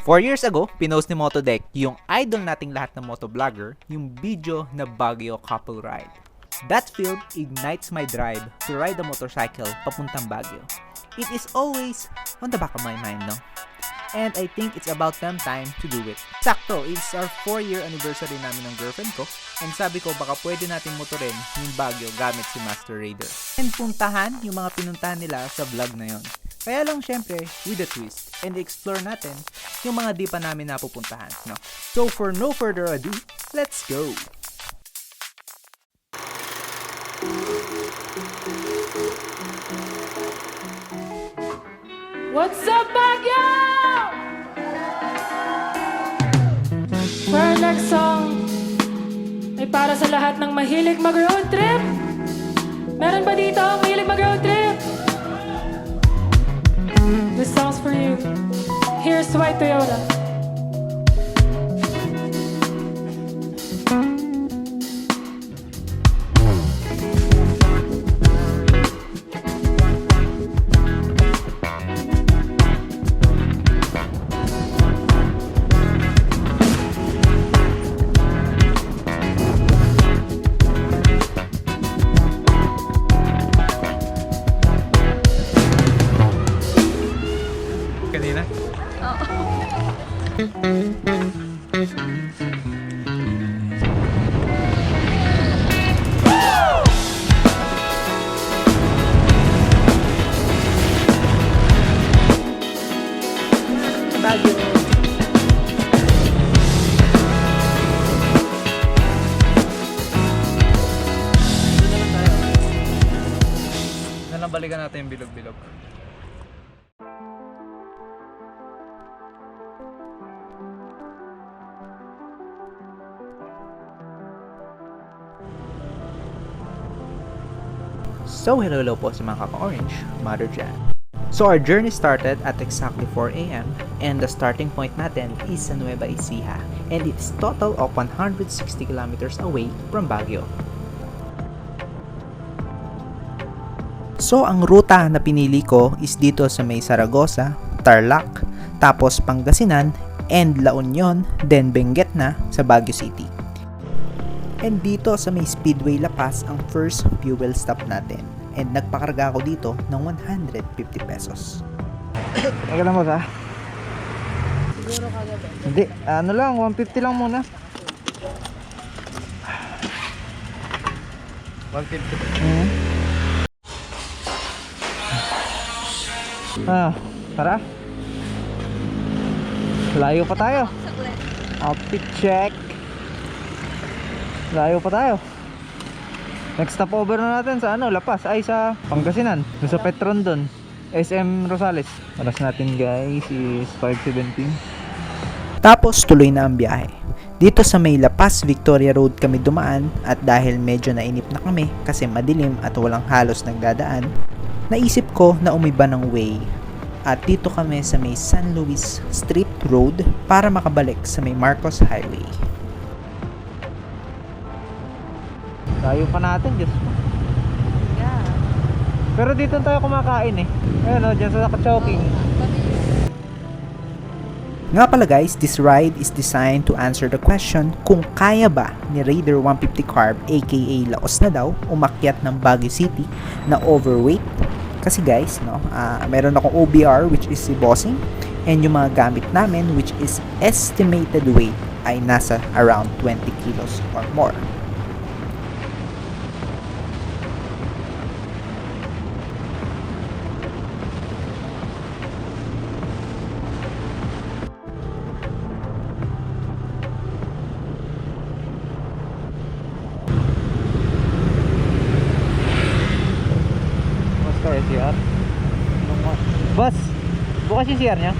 4 years ago, pinost ni Motodeck yung idol nating lahat ng motovlogger, yung video na Baguio couple ride. That film ignites my drive to ride a motorcycle papuntang Baguio. It is always on the back of my mind, no? And I think it's about damn time to do it. Sakto, it's our 4-year anniversary namin ng girlfriend ko, and sabi ko baka pwede natin motorin yung Baguio gamit si Master Raider. And puntahan yung mga pinuntahan nila sa vlog na yon. Kaya lang syempre, with a twist, and explore natin yung mga di pa namin napupuntahan, no? So for no further ado, let's go! What's up, Baguio? For our next song ay para sa lahat ng mahilig mag-road trip. Meron ba dito ang mahilig mag-road trip? This song's for you. Here's White Toyota. Kanina? Baguio. Balikan natin yung bilog-bilog. So hello po sa mga kaka-orange, Mother Jan. So our journey started at exactly 4 AM and the starting point natin is sa Nueva Ecija and it's total of 160 kilometers away from Baguio. So ang ruta na pinili ko is dito sa may Zaragoza, Tarlac, tapos Pangasinan, and La Union, then Benguet na sa Baguio City. And dito sa may Speedway La Paz ang first fuel stop natin. And nagpakarga ako dito ng 150 pesos. Teka lang mo ha? Siguro kagabi. Hindi, ano lang, 150 lang muna. 150. Tara. Layo pa tayo. Outfit check. Layo pa tayo. Next stopover na natin sa La Paz, ay sa Pangasinan, sa Petron doon, SM Rosales. Oras natin guys is 5:17. Tapos tuloy na ang biyahe. Dito sa may La Paz Victoria Road kami dumaan at dahil medyo nainip na kami kasi madilim at walang halos nagdadaan, naisip ko na umiba ng way. At dito kami sa may San Luis Street Road para makabalik sa may Marcos Highway. Layo pa natin, Diyos ko. Yeah. Pero dito tayo kumakain eh. Ayun o, dyan sa Choking. Nga pala guys, this ride is designed to answer the question kung kaya ba ni Raider 150 Carb aka Laos na daw umakyat ng Baguio City na overweight. Kasi guys, meron akong OBR which is si Bossing and yung mga gamit namin which is estimated weight ay nasa around 20 kilos or more. CR. Boss, bukas yung CR niya?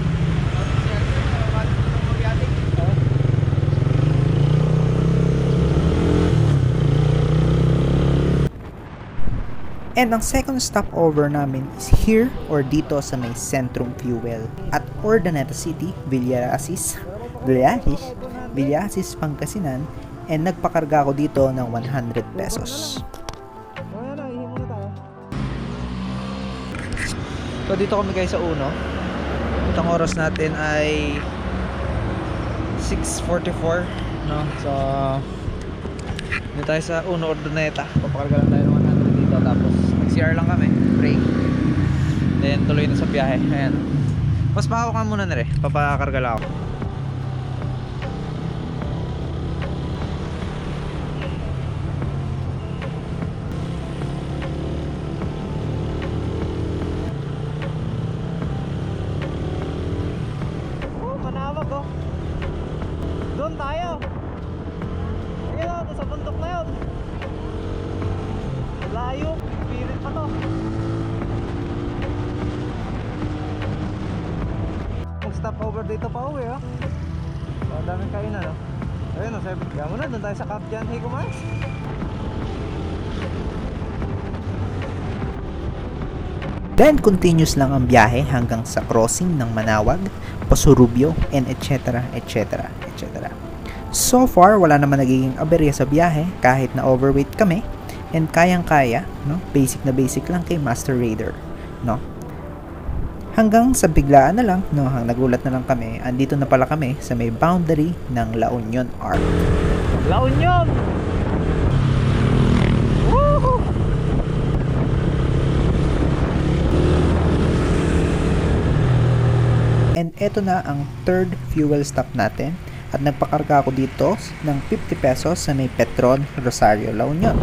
And ang second stopover namin is here or dito sa may Centrum Fuel at Urdaneta City, Villasis, Pangasinan, and nagpakarga ako dito ng 100 pesos. So dito kami guys sa Uno. Itong oras natin ay 6:44, no? So, dito tayo sa Uno Ordoneta. Papakarga lang tayo ng 100 dito. Tapos, nag-CR lang kami. Break. Then, tuloy na sa biyahe. Ayan. Mas pahawak ka muna na rin. Papakarga lang ako. Manawag oh. Doon tayo. Ayun oh, sa bundok na yun. Layo, pilit pa to. Mag-stop over dito pa uwi oh. So, daming kainan oh. Ayun oh, sabi, kaya mo na, doon tayo sa Camp John Hay kumain. Then continuous lang ang biyahe hanggang sa crossing ng Manawag, Pasurubio, and etc. etc. etc. So far, wala naman nagiging aberya sa biyahe kahit na overweight kami and kayang-kaya, no? Basic na basic lang kay Master Raider, no? Hanggang sa biglaan na lang, no, nagulat na lang kami, andito na pala kami sa may boundary ng La Union Arc. La Union! Woohoo! And eto na ang third fuel stop natin at nagpakarga ako dito ng 50 pesos sa may Petron, Rosario, La Union.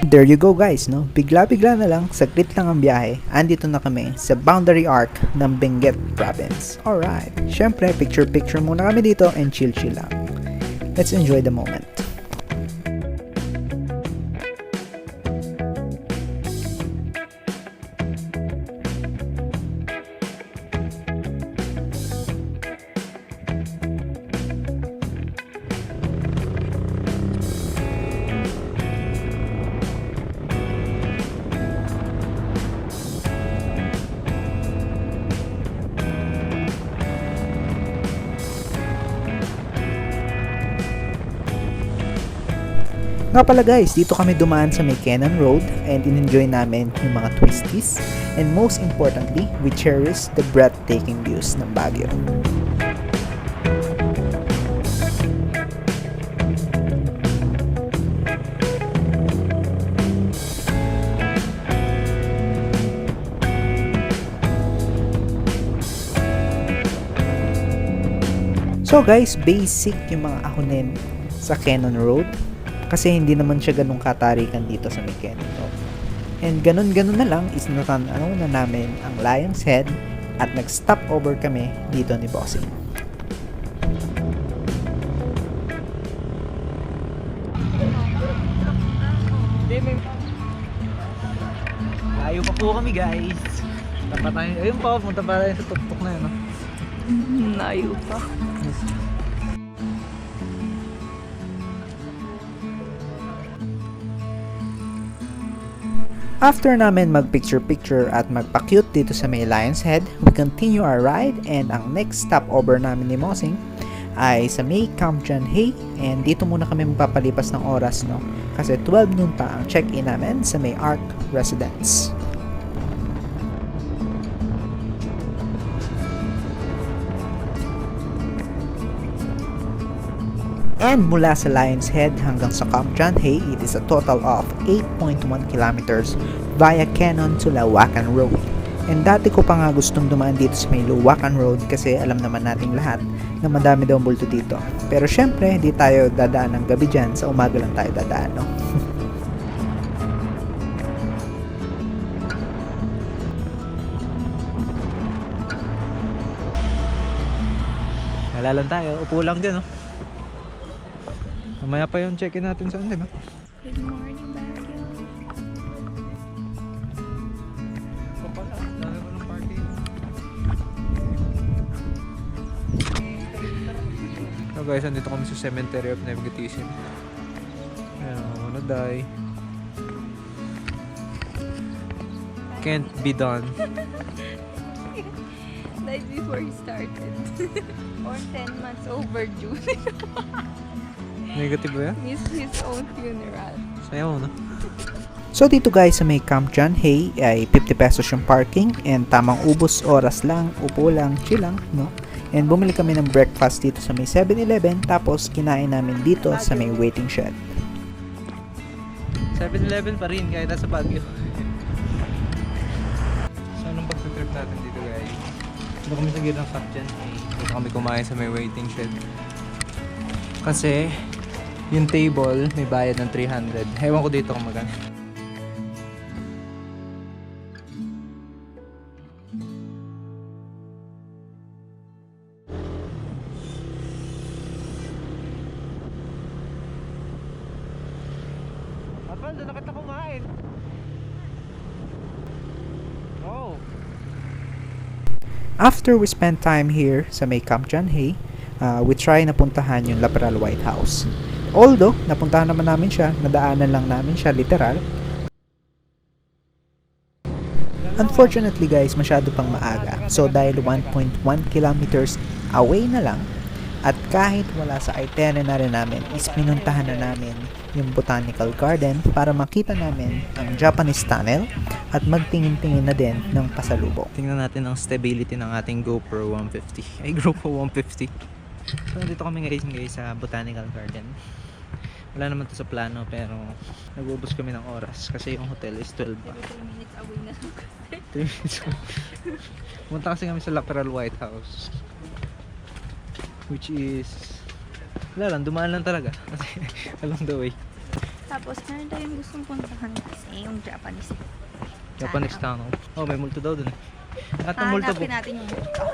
There you go guys, no? Bigla-bigla na lang, saglit lang ang biyahe. Andito na kami sa boundary arc ng Benguet Province. Alright, syempre picture-picture muna kami dito and chill-chill lang. Let's enjoy the moment. Nga pala guys, dito kami dumaan sa may Cannon Road and in-enjoy namin yung mga twisties and most importantly, we cherish the breathtaking views ng Baguio. So guys, basic yung mga ahonin sa Cannon Road. Kasi hindi naman siya ganun katarikan dito sa may Cannon Road. And ganun-ganun na lang is natanaw na namin ang Lion's Head at nag-stop over kami dito ni Bossing. Layo pa po kami guys. Punta tayo. Ayun pa, punta pa tayo sa tuktok na yun. No? Layo pa. After namin mag-picture-picture at magpa-cute dito sa may Lion's Head, we continue our ride and ang next stopover namin ni Mosing ay sa may Camp John Hay and dito muna kami magpapalipas ng oras, no? Kasi 12 noon pa ang check-in namin sa may Arc Residence. And mula sa Lion's Head hanggang sa Camp John Hay, it is a total of 8.1 kilometers via Cannon to Lawakan Road. And dati ko pa nga gustong dumaan dito sa may Lawakan Road kasi alam naman nating lahat na madami daw multo dito. Pero syempre, di tayo dadaan ng gabi dyan, sa umaga lang tayo dadaan, no? Wala lang tayo, upo lang dyan, no? Mamaya pa yung check-in natin saan, di ba? Good morning, Baguio. Ito pala, dami ko ng parking. So guys, andito kami sa Cemetery of Negativism. Ayan, I wanna die. Can't be done. Died before he started. Or 10 months overdue. Negative ba yan? He's his own funeral. Sayaw, no? So dito guys sa may Camp John Hay ay 50 pesos yung parking and tamang ubos oras lang, upo lang, chill lang, no? And bumili kami ng breakfast dito sa may 7-Eleven tapos kinain namin dito sa may waiting shed. 7-Eleven pa rin kahit nasa Baguio. So anong pagtutrip natin dito guys? Dito kami sa gilid ng Camp John Hay. Dito kami kumain sa may waiting shed. Kasi yung table may bayad ng 300. Ewan ko dito kung magkano. Apal, doon na kita kumain. Oh. After we spent time here sa may Camp John Hay, we try na puntahan yung Laperal White House. Although, napuntahan naman namin siya, nadaanan lang namin siya literal. Unfortunately guys, masyado pang maaga. So dahil 1.1 kilometers away na lang, at kahit wala sa itinerary namin, is pinuntahan na namin yung Botanical Garden para makita namin ang Japanese Tunnel at magtingin-tingin na din ng pasalubong. Tingnan natin ang stability ng ating GoPro 150. Ay, GoPro 150. So, dito kami guys sa Botanical Garden. Wala naman to sa plano pero nag-ubos kami ng oras kasi yung hotel is 12 ba? 3 minutes away na lang. 3 minutes. Pumunta kasi kami sa Laperal White House. Which is wala lang, dumaan lang talaga kasi along the way. Tapos, meron tayong gustong puntahan kasi yung Japanese. Japanese tunnel. Oh, may multo daw dun. At ang multo po. Hanapin natin yung multo.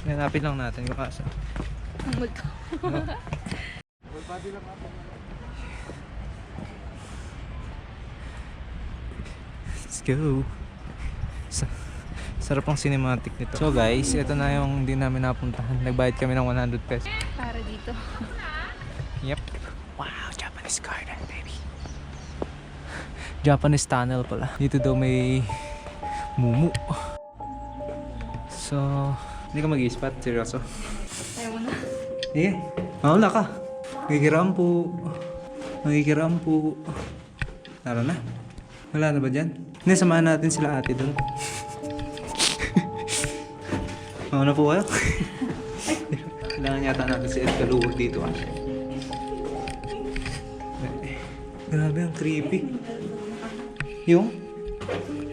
Hanapin lang natin yung asa. Ang multo. Let's go. Sarap ang cinematic nito. So guys, ito na yung hindi namin napuntahan. Nagbayad kami ng 100 pesos. Para dito. Yep. Wow, Japanese garden, baby. Japanese tunnel pala. Dito daw may mumu. So, hindi ka mag-i-spot? Seryoso? Ayaw mo na. Sige, mauna ka. Magigirampo. Magigirampo. Tara na. Wala na ba dyan? Hindi, samahan natin sila ate dun. Mauna po kayo. Kailangan yata natin si Ed Kaluhod dito ah. Grabe, ang creepy. Yung?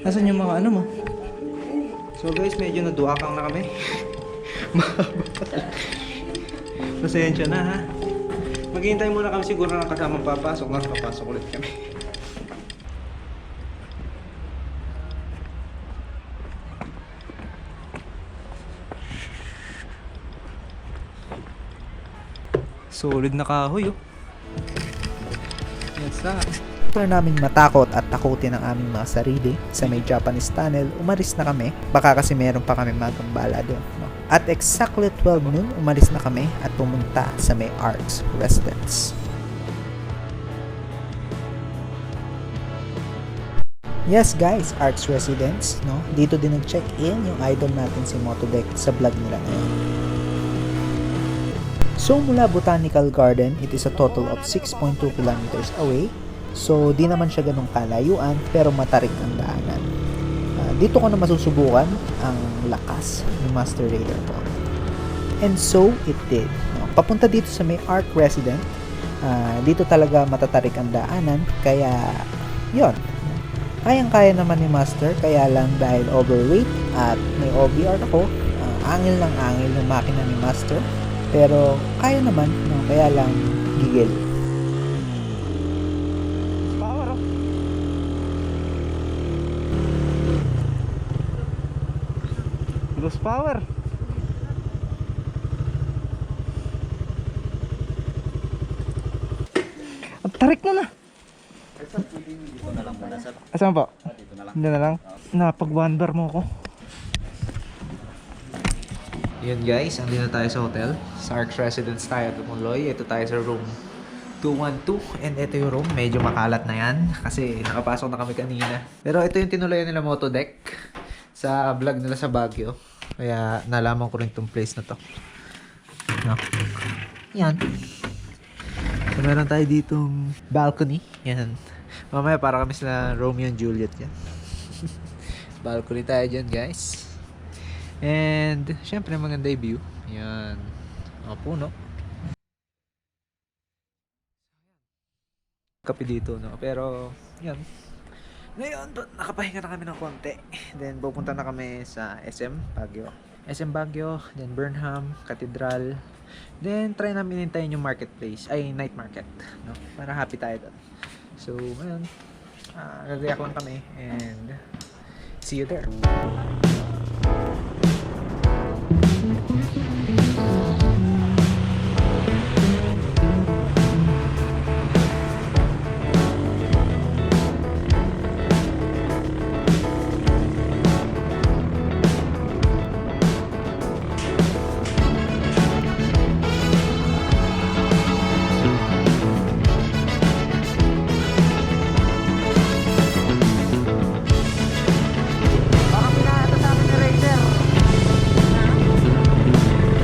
Nasaan yung mga ano mo? So guys, medyo naduakang na kami. Mahaba pala. Pasensya na ha. Maghihintay muna kami siguro ng kasamang papasok. Mas papasok ulit kami. Solid na kahoy oh. Yes ah. After namin matakot at takutin ang aming mga sarili sa may Japanese Tunnel, umalis na kami. Baka kasi meron pa kami magambala doon. No? At exactly 12 noon, umalis na kami at pumunta sa may Arts Residence. Yes guys, Arts Residence. No? Dito din nag-check-in yung idol natin si Motodeck sa vlog nila ngayon. So mula Botanical Garden, it is a total of 6.2 kilometers away. So di naman siya ganong kalayuan pero matarik ang daanan. Dito ko na masusubukan ang lakas ni Master Raider ko. And so it did. Papunta dito sa may Arc Resident, dito talaga matatarik ang daanan kaya yon. Kayang-kaya naman ni Master kaya lang dahil overweight at may OBR ako, angil ng angil yung makina ni Master. Pero kaya naman, no? Kaya lang gigil. Power oh. Lost power. Ang tarik mo na. Asan po? Dito na lang. Napag one bar mo ko. Yun guys, andito na tayo sa hotel. Sa Arcs Residence tayo tumuloy. Ito tayo sa room 212. And ito yung room. Medyo makalat na yan. Kasi nakapasok na kami kanina. Pero ito yung tinuloyan nila Motodeck. Sa vlog nila sa Baguio. Kaya nalaman ko rin itong place na to. No? Yan. Meron tayo ditong balcony. Yan. Mamaya para kami sila Romeo and Juliet yan. Balcony tayo dyan, guys. And, syempre, maganda yung view. Yan. Mga puno. Kape dito, no? Pero, yan. Ngayon, nakapahinga na kami ng konti. Then, pupunta na kami sa SM Baguio. SM Baguio, then Burnham, Cathedral. Then, try namin hintayin yung marketplace. Ay, night market. No? Para happy tayo doon. So, ngayon, gagayak lang kami. And, see you there.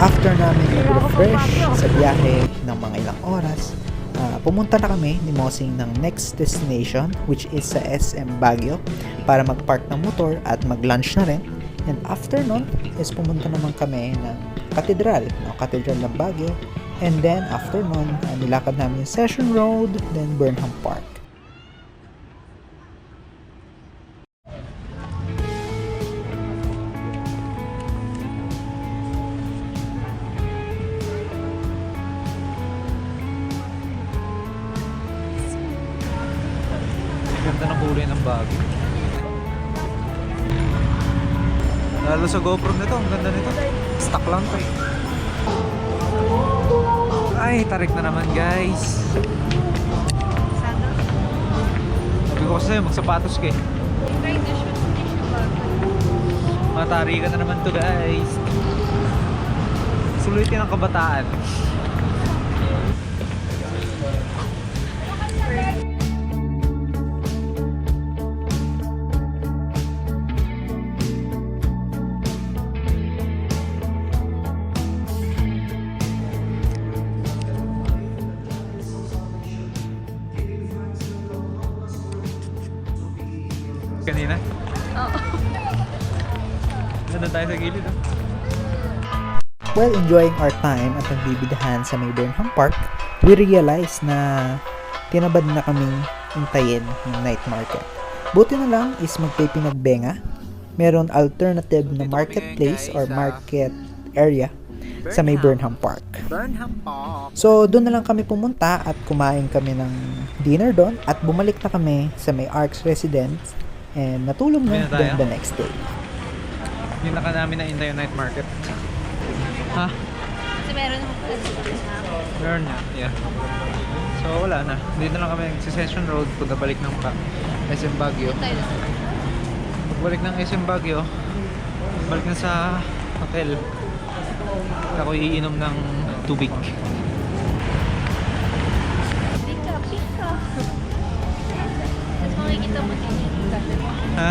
After namin mag-refresh sa biyahe ng mga ilang oras, pumunta na kami ni Mosing ng next destination, which is sa SM Baguio, para mag-park ng motor at mag-lunch na rin. And after nun is pumunta naman kami ng Cathedral, Cathedral ng Baguio. And then after nun, nilakad namin yung Session Road, then Burnham Park. Ganda ng kulay ng bago. Lalo sa GoPro nito, ang ganda nito. Stock lang to eh. Ay, tarik na naman guys. Sabi ko kasi magsapatos ka eh. Matari ka na naman to guys. Sulitin ang kabataan. Kanina? Oo. Ganda tayo sa gilid ah. While enjoying our time at nagbibidahan sa may Burnham Park, we realized na tinabad na kaming hintayin yung night market. Buti na lang is magpipinagbenga. Meron alternative na marketplace or market area sa may Burnham Park. So, doon na lang kami pumunta at kumain kami ng dinner doon at bumalik na kami sa may Arcs Residence and natulog na Uwi na tayo? doon the next day. Yung naka namin na Inday Night Market. Ha? Kasi meron naman pala dito. Meron niya, yeah. So wala na. Dito lang kami sa Session Road, punta balik ng SM Baguio. Tayo na. Pagbalik ng SM Baguio, balik na sa hotel. Ako iinom ng tubig. Pika, pika. Tapos makikita mo din yung Ha?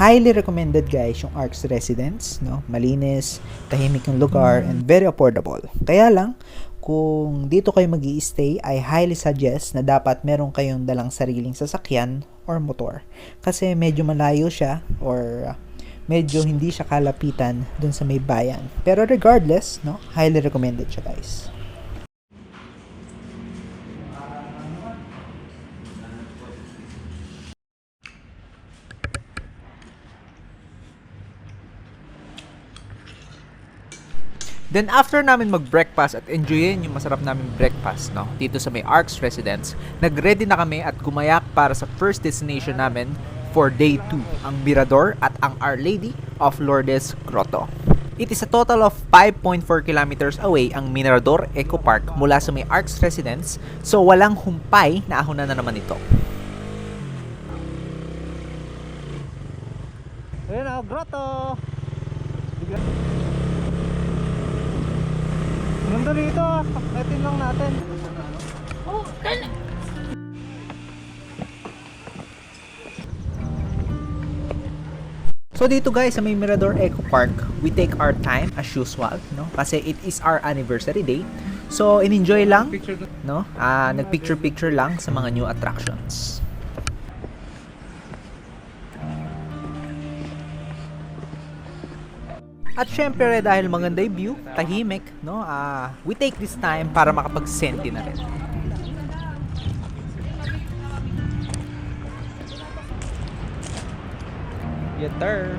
Highly recommended guys yung Arcs Residence, no? Malinis, tahimik yung lugar, and very affordable. Kaya lang, kung dito kayo mag-i-stay, ay highly suggest na dapat meron kayong dalang sariling sasakyan or motor. Kasi medyo malayo siya or medyo hindi siya kalapitan dun sa may bayan. Pero regardless, no? Highly recommended siya guys. Then after namin mag-breakfast at enjoyin yung masarap namin breakfast, no, dito sa may Arcs Residence, nag-ready na kami at gumayak para sa first destination namin for day 2, ang Mirador at ang Our Lady of Lourdes Grotto. It is a total of 5.4 kilometers away ang Mirador Eco Park mula sa may Arcs Residence, so walang humpay na ahonan na naman ito. Ayun na, grotto! ganda rito. Atin lang natin. Oh, So dito guys sa may Mirador Eco Park, we take our time as usual, no? Kasi it is our anniversary day. So in-enjoy lang, no? Nag-picture-picture lang sa mga new attractions. At syempre dahil maganda yung view, tahimik, no? We take this time para makapag-senti na rin. Yatter.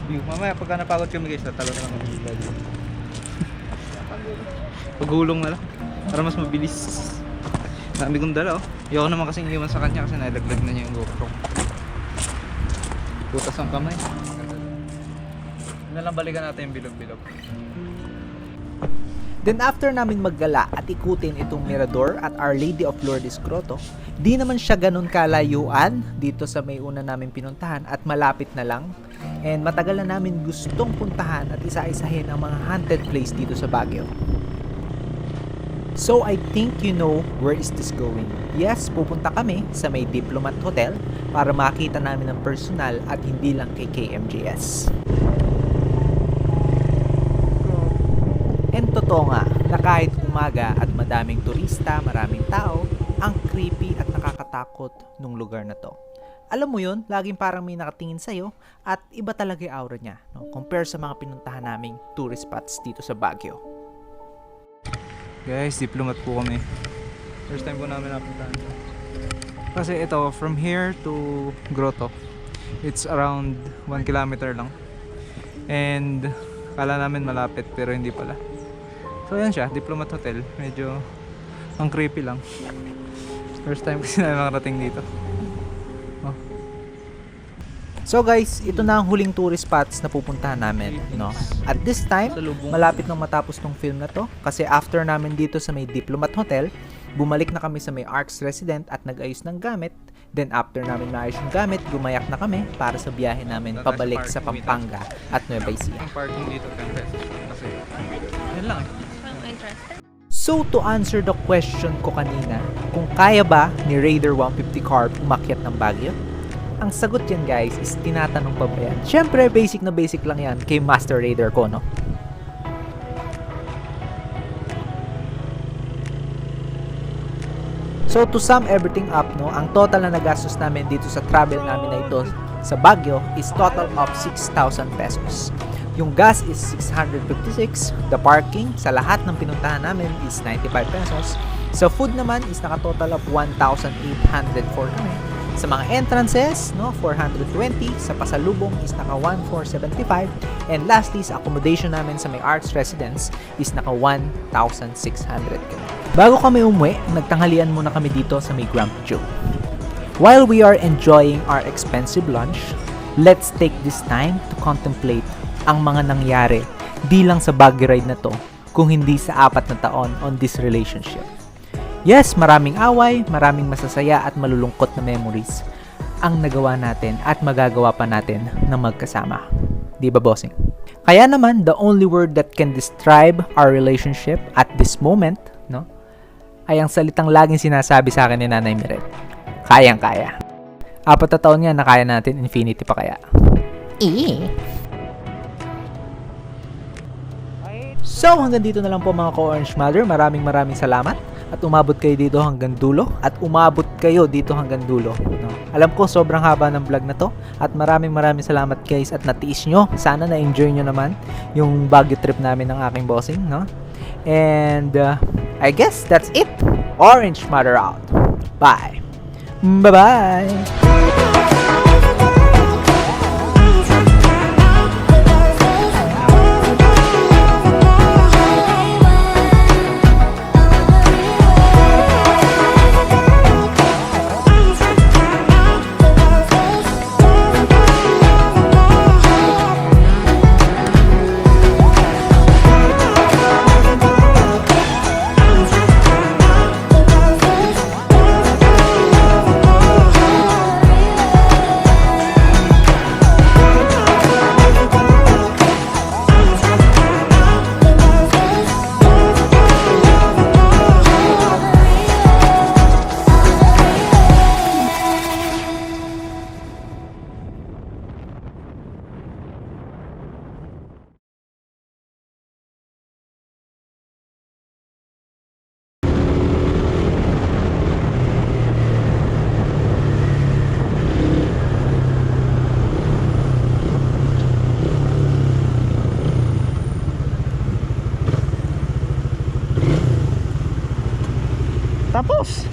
View. Mamaya pagka napagod kami guys, tatalo na lang kami sa view. Paghulong na lang. Para mas mabilis. Dami kong dala oh. Ayoko naman kasing iwan sa kanya kasi nalaglag na niya yung GoPro. Putas ang kamay. Na lang balikan natin yung bilog-bilog. Then after namin maggala at ikutin itong Mirador at Our Lady of Lourdes Grotto, di naman siya ganun kalayuan dito sa may una namin pinuntahan at malapit na lang. And matagal na namin gustong puntahan at isa-isahin ang mga haunted place dito sa Baguio. So I think you know where is this going. Yes, pupunta kami sa may Diplomat Hotel para makita namin ng personal at hindi lang kay KMJS. And totoo nga na kahit umaga at madaming turista, maraming tao, ang creepy at nakakatakot nung lugar na to. Alam mo yun, laging parang may nakatingin sa'yo at iba talaga yung aura niya, no? Compare sa mga pinuntahan naming tourist spots dito sa Baguio. Guys, Diplomat po kami. First time po namin napuntahan. Kasi ito, from here to Grotto, it's around 1 kilometer lang. And kala namin malapit pero hindi pala. So yan siya, Diplomat Hotel. Medyo ang creepy lang. First time kasi na nakarating dito. Oh. So guys, ito na ang huling tourist spots na pupuntahan namin, no? At this time, malapit nang matapos tong film na to kasi after namin dito sa may Diplomat Hotel, bumalik na kami sa may Arcs Resident at nag-ayos ng gamit. Then after namin maayos yung gamit, gumayak na kami para sa biyahe namin pabalik sa Pampanga at Nueva Ecija. Ang parking dito, 10 pesos. Kasi, yan lang eh. So to answer the question ko kanina, kung kaya ba ni Raider 150 Carb umakyat ng Baguio? Ang sagot yan guys is tinatanong pa ba yan? Syempre basic na basic lang yan kay Master Raider ko, no? So to sum everything up, no, ang total na nagastos namin dito sa travel namin na ito sa Baguio is total of 6,000 pesos. Yung gas is 656, the parking sa lahat ng pinuntahan namin is 95 pesos. Sa food naman is naka-total of 1,804 kami. Sa mga entrances, no, 420. Sa pasalubong is naka 1,475. And lastly, sa accommodation namin sa may Arts Residence is naka 1,600 kami. Bago kami umuwi, nagtanghalian muna kami dito sa may Grumpy Joe. While we are enjoying our expensive lunch, let's take this time to contemplate ang mga nangyari di lang sa Baguio ride na to, kung hindi sa 4 na taon on this relationship. Yes, maraming away, maraming masasaya at malulungkot na memories ang nagawa natin at magagawa pa natin na magkasama. Di ba, bossing? Kaya naman, the only word that can describe our relationship at this moment, no, ay ang salitang laging sinasabi sa akin ni Nanay Miret. Kayang-kaya. 4 na taon nga na kaya natin, infinity pa kaya. So, hanggang dito na lang po mga ka-Orange Mother. Maraming salamat. At umabot kayo dito hanggang dulo. At umabot kayo dito hanggang dulo. No? Alam ko, sobrang haba ng vlog na to. At maraming salamat guys. At natiis nyo. Sana na-enjoy nyo naman yung Baguio trip namin ng aking bossing. No? And I guess that's it. Orange Mother out. Bye. Bye-bye. Tapos,